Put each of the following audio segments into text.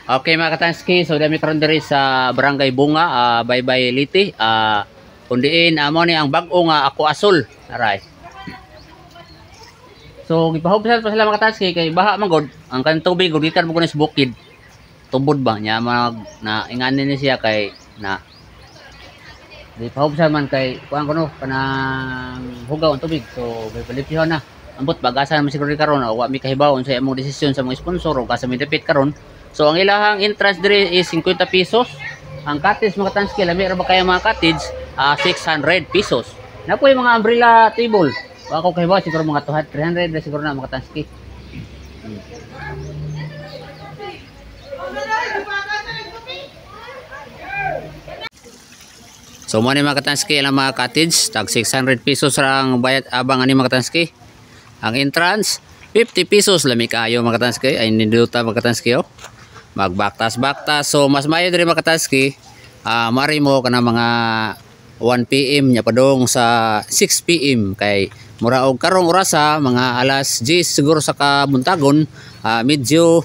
Okay mga katanski, so dami karon diri sa Barangay Bunga, Baybay Liti. Kundiin amo ni ang bag-o nga Ako Asol. Aray. So gipahubsan pa sila mga katanski kay baha man gud ang kanang tubig gud gikan mo kuno sa bukid. Tubod ba nya mag na inganin ni siya kay na gipahubsan man kay kuan kuno kanang hugaw ang tubig. So gipalipihon na. Ambot bagasan man siguro karon o wa mi kahibawon sa imong desisyon sa mga sponsor o sa mi dapit karon. So ang ilahang entrance diri is 50 pesos. Ang cottage mga katanski, lami ra ba kaya mga cottage? 600 pesos. Na po yung mga umbrella table. Wa ko kahibaw siguro mga 300 na siguro na mga katanski. So mo ni mga katanski ang mga cottage, tag 600 pesos ra ang bayad abang ani mga katanski. Ang entrance 50 pesos lami kayo mga katanski. Ay ninduta mga katanski oh. Magbaktas-baktas. So mas mayo diri mga katanski. Mari mo kana mga 1 PM nya padong sa 6 PM kay mura og karong orasa mga alas 10 siguro sa kabuntagon. Medyo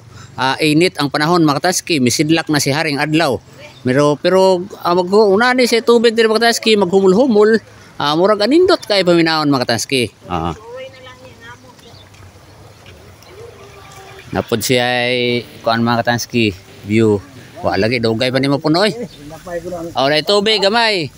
init ang panahon mga katanski, misidlak na si haring adlaw. Pero maguna ni sa tubig diri mga katanski, maghumul-humul. Murag anindot kay paminaon mga katanski. Napod siya ay kuan mga katanski view. Wa lagi dugay pa nimo puno oy. Oh, dai tubig gamay.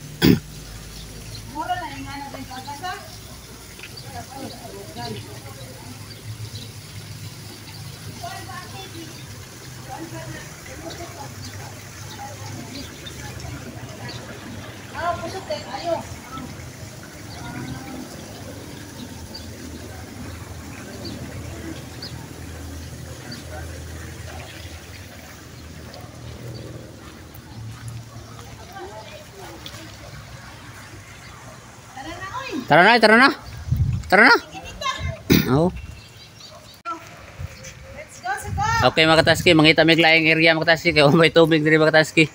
Tara na, tara na. Tara na. Oh. Okay mga katanski, mangita mig laing area mga katanski kay may tubig diri mga katanski.